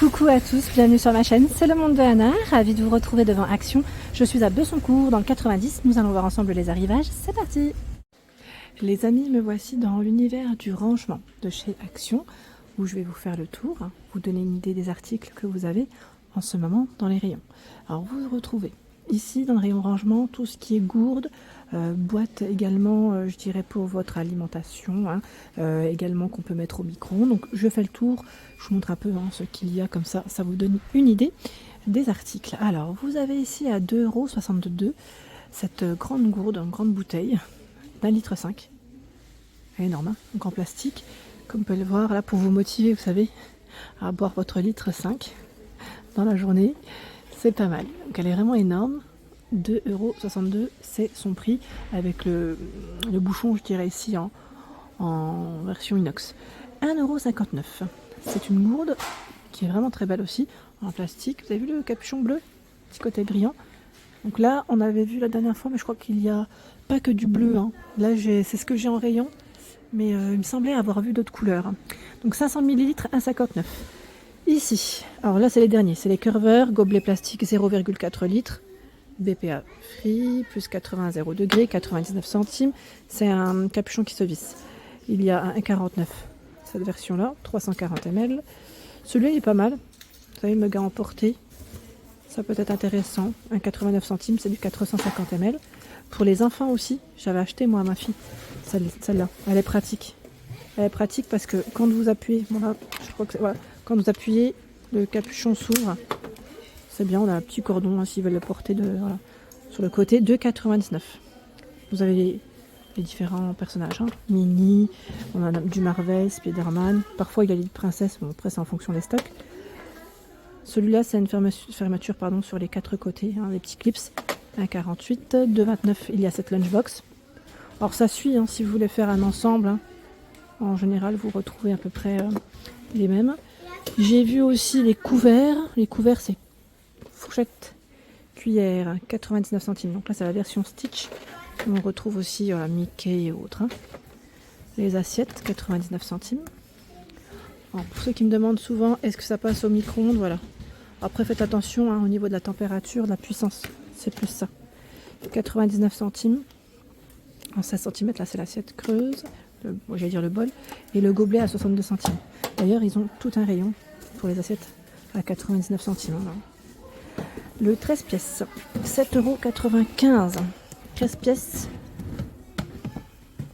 Coucou à tous, bienvenue sur ma chaîne, c'est le monde de Anna, ravie de vous retrouver devant Action. Je suis à Bessancourt dans le 90, nous allons voir ensemble les arrivages, c'est parti. Les amis, me voici dans l'univers du rangement de chez Action, où je vais vous faire le tour, vous donner une idée des articles que vous avez en ce moment dans les rayons. Alors vous retrouvez ici dans le rayon rangement tout ce qui est gourde, boîte également, je dirais pour votre alimentation, également qu'on peut mettre au micro-ondes. Donc je fais le tour, je vous montre un peu ce qu'il y a, comme ça, ça vous donne une idée des articles. Alors vous avez ici à 2,62 € cette grande gourde, une grande bouteille d'1,5 litre. Elle est énorme, donc en plastique, comme vous pouvez le voir là, pour vous motiver, vous savez, à boire votre litre 5 dans la journée. C'est pas mal. Donc elle est vraiment énorme. 2,62 €, c'est son prix avec le bouchon, je dirais ici en version inox. 1,59 €. C'est une gourde qui est vraiment très belle aussi, en plastique. Vous avez vu le capuchon bleu, petit côté brillant. Donc là, on avait vu la dernière fois, mais je crois qu'il n'y a pas que du bleu. Là, c'est ce que j'ai en rayon, mais il me semblait avoir vu d'autres couleurs. Donc 500 ml, 1,59 €. Ici, alors là c'est les derniers, c'est les curveurs, gobelet plastique 0,4 litres, BPA free, plus 80 à 0 degrés, 99 centimes, c'est un capuchon qui se visse. Il y a un 1,49 €, cette version-là, 340 ml. Celui-là il est pas mal, vous savez, mug à emporter, ça peut être intéressant, 1,89 centimes, c'est du 450 ml. Pour les enfants aussi, j'avais acheté moi à ma fille, celle-là, elle est pratique. Elle est pratique parce que quand vous appuyez, bon là, je crois que c'est, voilà, quand vous appuyez, le capuchon s'ouvre. C'est bien, on a un petit cordon s'ils veulent le porter voilà, sur le côté. 2,99 €. Vous avez les différents personnages. Minnie, on a du Marvel, Spider-Man. Parfois il y a les princesses, bon, après c'est en fonction des stocks. Celui-là c'est une fermeture sur les quatre côtés, les petits clips. 1,48 €. 2,29 €, il y a cette lunchbox. Alors ça suit, si vous voulez faire un ensemble. En général, vous retrouvez à peu près les mêmes. J'ai vu aussi les couverts. Les couverts, c'est fourchette, cuillère, 99 centimes. Donc là, c'est la version Stitch. On retrouve aussi Mickey et autres. Les assiettes, 99 centimes. Alors, pour ceux qui me demandent souvent, est-ce que ça passe au micro-ondes, voilà. Après, faites attention au niveau de la température, de la puissance. C'est plus ça. 99 centimes. En 16 cm, là, c'est l'assiette creuse. J'allais dire le bol, et le gobelet à 62 centimes. D'ailleurs, ils ont tout un rayon pour les assiettes à 99 centimes. Le 13 pièces, 7,95 €. 13 pièces,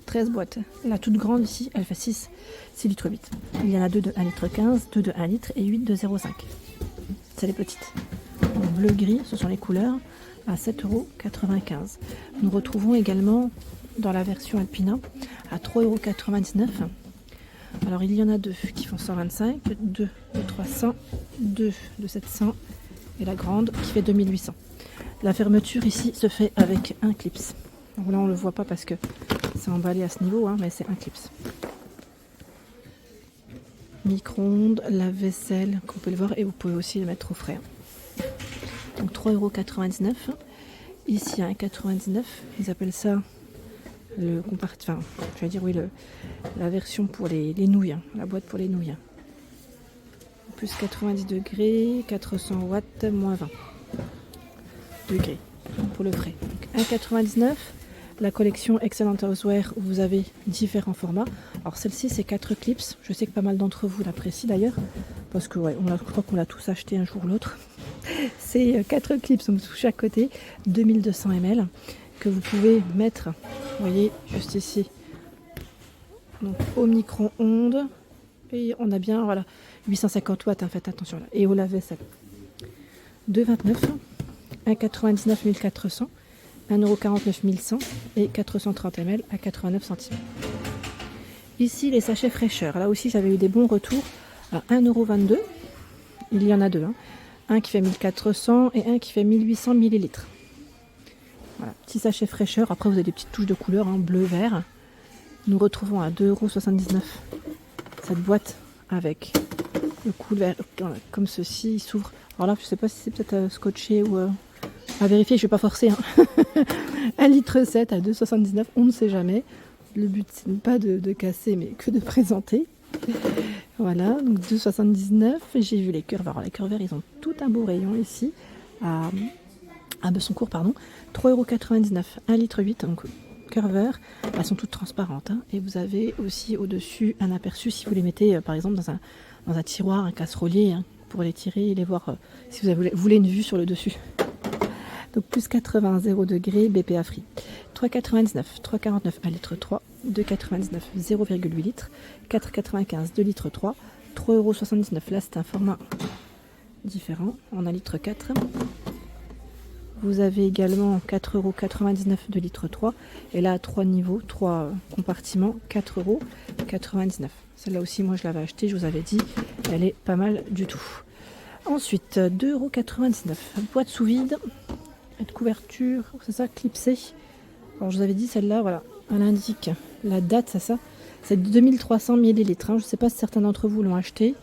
13 boîtes. La toute grande ici, elle fait 6 litres 8. Il y en a 2 de 1,15 litre, 2 de 1 litre et 8 de 0,5. C'est les petites. En bleu-gris, ce sont les couleurs, à 7,95 €. Nous retrouvons également dans la version Alpina à 3,99 €. Alors il y en a 2 qui font 125, 2 de 300, 2 de 700 et la grande qui fait 2800. La fermeture ici se fait avec un clips. Donc là on le voit pas parce que c'est emballé à ce niveau, mais c'est un clips. Micro-ondes, lave-vaisselle, qu'on peut le voir, et vous pouvez aussi le mettre au frais. Donc 3,99 €. Ici à 1,99 €, ils appellent ça le compartiment, je vais dire oui, la version pour les nouilles, la boîte pour les nouilles. Plus 90 degrés, 400 watts, moins 20 degrés pour le frais. 1,99 €. La collection Excellent Houseware, où vous avez différents formats. Alors celle-ci, c'est 4 clips. Je sais que pas mal d'entre vous l'apprécient d'ailleurs, parce que je crois qu'on l'a tous acheté un jour ou l'autre. C'est 4 clips, donc sous chaque côté, 2200 ml, que vous pouvez mettre, vous voyez, juste ici, donc au micro-ondes, et on a bien, voilà, 850 watts, faites attention là, et au lave-vaisselle. 2,29 €, 1,99 € 1400, 1,49 € 1100 et 430 ml à 89 centimes. Ici, les sachets fraîcheur. Là aussi, j'avais eu des bons retours à 1,22 €. Il y en a 2, un qui fait 1400 et un qui fait 1800 ml. Voilà, petit sachet fraîcheur. Après, vous avez des petites touches de couleur, bleu, vert. Nous retrouvons à 2,79 € cette boîte avec le couvert comme ceci. Il s'ouvre. Alors là, je ne sais pas si c'est peut-être scotché ou à vérifier. Je ne vais pas forcer. 1,7 litre à 2,79 €. On ne sait jamais. Le but, c'est pas de casser, mais que de présenter. Voilà, donc 2,79. J'ai vu les curveurs. Alors, les curveurs, ils ont tout un beau rayon ici, à Bessancourt, pardon. 3,99 €, 1,8 litre, donc curveur. Elles sont toutes transparentes. Hein. Et vous avez aussi au-dessus un aperçu si vous les mettez, par exemple, dans un tiroir, un casserolier, hein, pour les tirer et les voir si vous voulez une vue sur le dessus. Donc plus 80, 0 degré, BPA free. 3,99, 3,49, 1 litre 3, 2,99, 0,8 litres, 4,95, 2 litres 3, 3,79 €. Là, c'est un format différent, en 1 litre 4. Vous avez également 4,99 € 2 litres 3. Et là, 3 niveaux, 3 compartiments, 4,99 €. Celle-là aussi, moi, je l'avais achetée, je vous avais dit, elle est pas mal du tout. Ensuite, 2,99 €. Boîte sous vide, de couverture, c'est ça, clipsée. Alors, je vous avais dit, celle-là, voilà, elle indique la date, c'est ça. C'est 2300 millilitres. Hein. Je ne sais pas si certains d'entre vous l'ont acheté.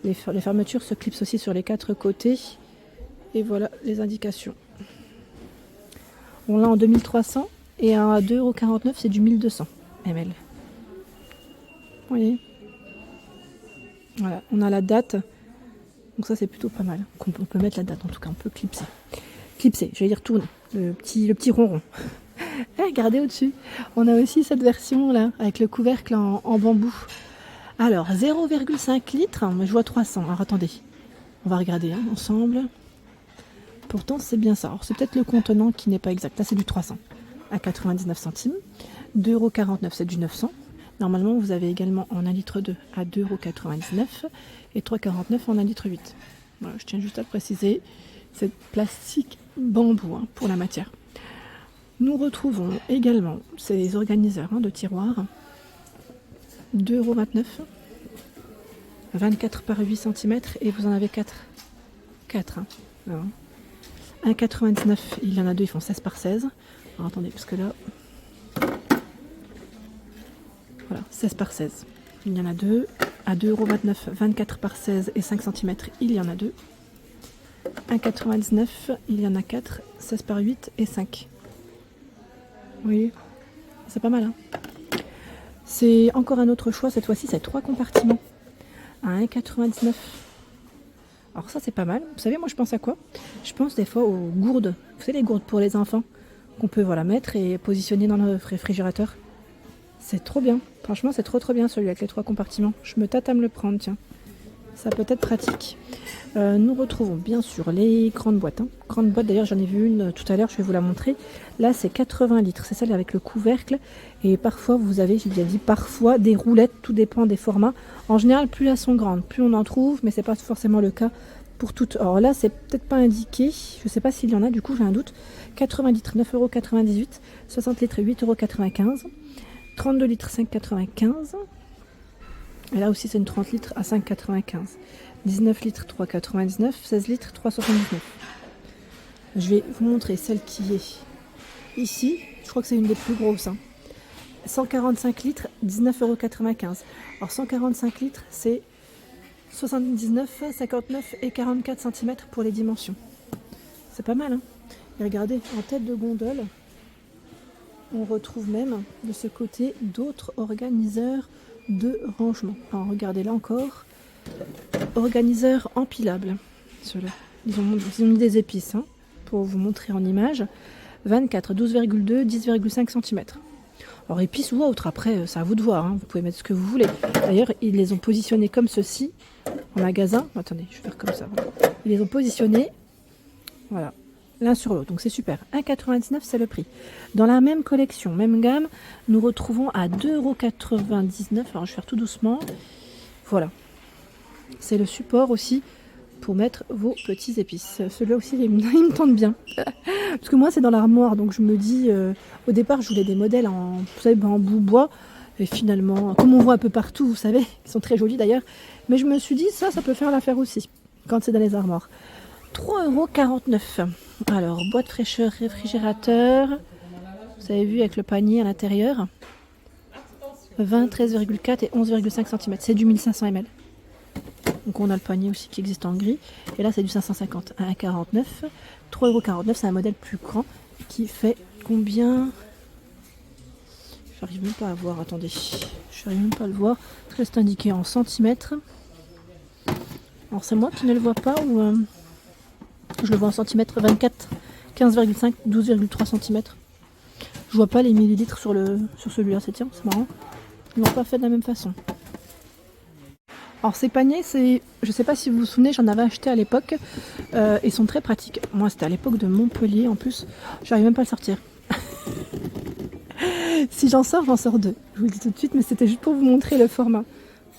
Les fermetures se clipsent aussi sur les 4 côtés. Et voilà les indications. On l'a en 2300 et à 2,49 €, c'est du 1200 ml. Vous voyez ? Voilà, on a la date. Donc ça, c'est plutôt pas mal. On peut mettre la date, en tout cas, on peut clipser. Clipser, j'allais dire tourner. Le petit ronron. Regardez au-dessus. On a aussi cette version là, avec le couvercle en bambou. Alors, 0,5 litres, mais je vois 300. Alors attendez, on va regarder hein, ensemble. Pourtant, c'est bien ça. Alors, c'est peut-être le contenant qui n'est pas exact. Là, c'est du 300 à 99 centimes. 2,49 €, c'est du 900. Normalement, vous avez également en 1 litre 2 à 2,99 € et 3,49 € en 1 litre 8. Voilà, je tiens juste à le préciser. C'est plastique bambou hein, pour la matière. Nous retrouvons également ces organiseurs hein, de tiroirs. 2,29 €. 24 par 8 cm et vous en avez 4. 4. Hein. 1,99 €, il y en a deux, ils font 16 par 16. Alors attendez, parce que là... Voilà, 16 par 16. Il y en a deux. À 2,29 €, 24 par 16 et 5 cm, il y en a deux. 1,99 €, il y en a 4, 16 par 8 et 5. Vous voyez, c'est pas mal. Hein, c'est encore un autre choix, cette fois-ci, c'est 3 compartiments. À 1,99 €. Alors ça, c'est pas mal. Vous savez, moi, je pense à quoi? Je pense des fois aux gourdes. Vous savez, les gourdes pour les enfants qu'on peut voilà, mettre et positionner dans le réfrigérateur. C'est trop bien. Franchement, c'est trop bien celui avec les 3 compartiments. Je me tâte à me le prendre, tiens. Ça peut être pratique. Nous retrouvons bien sûr les grandes boîtes. Hein. Grande boîte, d'ailleurs, j'en ai vu une tout à l'heure, je vais vous la montrer. Là, c'est 80 litres. C'est celle avec le couvercle. Et parfois, vous avez, j'ai bien dit, parfois des roulettes. Tout dépend des formats. En général, plus elles sont grandes, plus on en trouve, mais c'est pas forcément le cas pour toutes. Alors là, c'est peut-être pas indiqué. Je sais pas s'il y en a, du coup, j'ai un doute. 80 litres, 9,98 €. 60 litres, 8,95 €. 32 litres, 5,95 €. Et là aussi, c'est une 30 litres à 5,95 €. 19 litres, 3,99 €. 16 litres, 3,79 €. Je vais vous montrer celle qui est ici. Je crois que c'est une des plus grosses. Hein. 145 litres, 19,95 €. Alors, 145 litres, c'est 79, 59 et 44 cm pour les dimensions. C'est pas mal. Hein. Et regardez, en tête de gondole, on retrouve même de ce côté d'autres organiseurs de rangement. Alors regardez là encore, organiseur empilable. Ceux-là, ils ont mis des épices hein, pour vous montrer en image. 24, 12,2, 10,5 cm. Alors épices ou autres, après c'est à vous de voir, hein. Vous pouvez mettre ce que vous voulez. D'ailleurs, ils les ont positionnés comme ceci en magasin. Attendez, je vais faire comme ça. Ils les ont positionnés, voilà, l'un sur l'autre, donc c'est super. 1,99 €, c'est le prix. Dans la même collection, même gamme, nous retrouvons à 2,99 €. Alors je vais faire tout doucement. Voilà. C'est le support aussi pour mettre vos petits épices. Celui-là aussi, il me tente bien. Parce que moi, c'est dans l'armoire, donc je me dis... au départ, je voulais des modèles en, vous savez, bambou, bois. Et finalement, comme on voit un peu partout, vous savez, ils sont très jolis d'ailleurs. Mais je me suis dit, ça peut faire l'affaire aussi, quand c'est dans les armoires. 3,49 €. Alors, boîte fraîcheur, réfrigérateur. Vous avez vu avec le panier à l'intérieur. 20, 13,4 et 11,5 cm. C'est du 1500 ml. Donc on a le panier aussi qui existe en gris. Et là, c'est du 550 à 1,49 €. 3,49 €, c'est un modèle plus grand qui fait combien? Je vais J'arrive même pas à voir, attendez. Je n'arrive même pas à le voir. Parce que c'est indiqué en centimètres. Alors c'est moi qui ne le vois pas ou je le vois en centimètres 24, 15,5, 12,3 cm. Je vois pas les millilitres sur celui-là, c'est marrant. Ils l'ont pas fait de la même façon. Alors ces paniers, je sais pas si vous vous souvenez, j'en avais acheté à l'époque. Ils sont très pratiques. Moi c'était à l'époque de Montpellier en plus. J'arrive même pas à le sortir. Si j'en sors 2. Je vous le dis tout de suite, mais c'était juste pour vous montrer le format.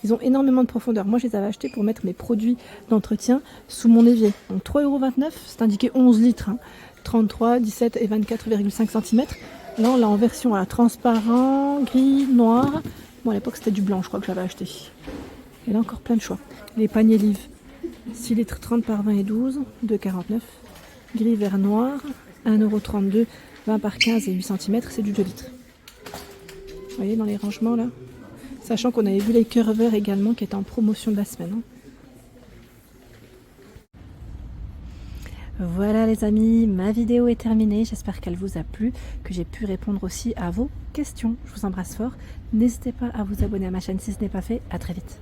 Ils ont énormément de profondeur. Moi, je les avais achetés pour mettre mes produits d'entretien sous mon évier. Donc 3,29 €, c'est indiqué 11 litres. 33, 17 et 24,5 cm. Là, on l'a en version transparent, gris, noir. Bon, à l'époque, c'était du blanc, je crois que j'avais acheté. Et là, encore plein de choix. Les paniers livres. 6 litres 30 par 20 et 12, 2,49 €. Gris, vert, noir, 1,32 €. 20 par 15 et 8 cm, c'est du 2 litres. Vous voyez dans les rangements là, sachant qu'on avait vu les cœurs verts également qui étaient en promotion de la semaine. Voilà les amis, ma vidéo est terminée. J'espère qu'elle vous a plu, que j'ai pu répondre aussi à vos questions. Je vous embrasse fort. N'hésitez pas à vous abonner à ma chaîne si ce n'est pas fait. À très vite.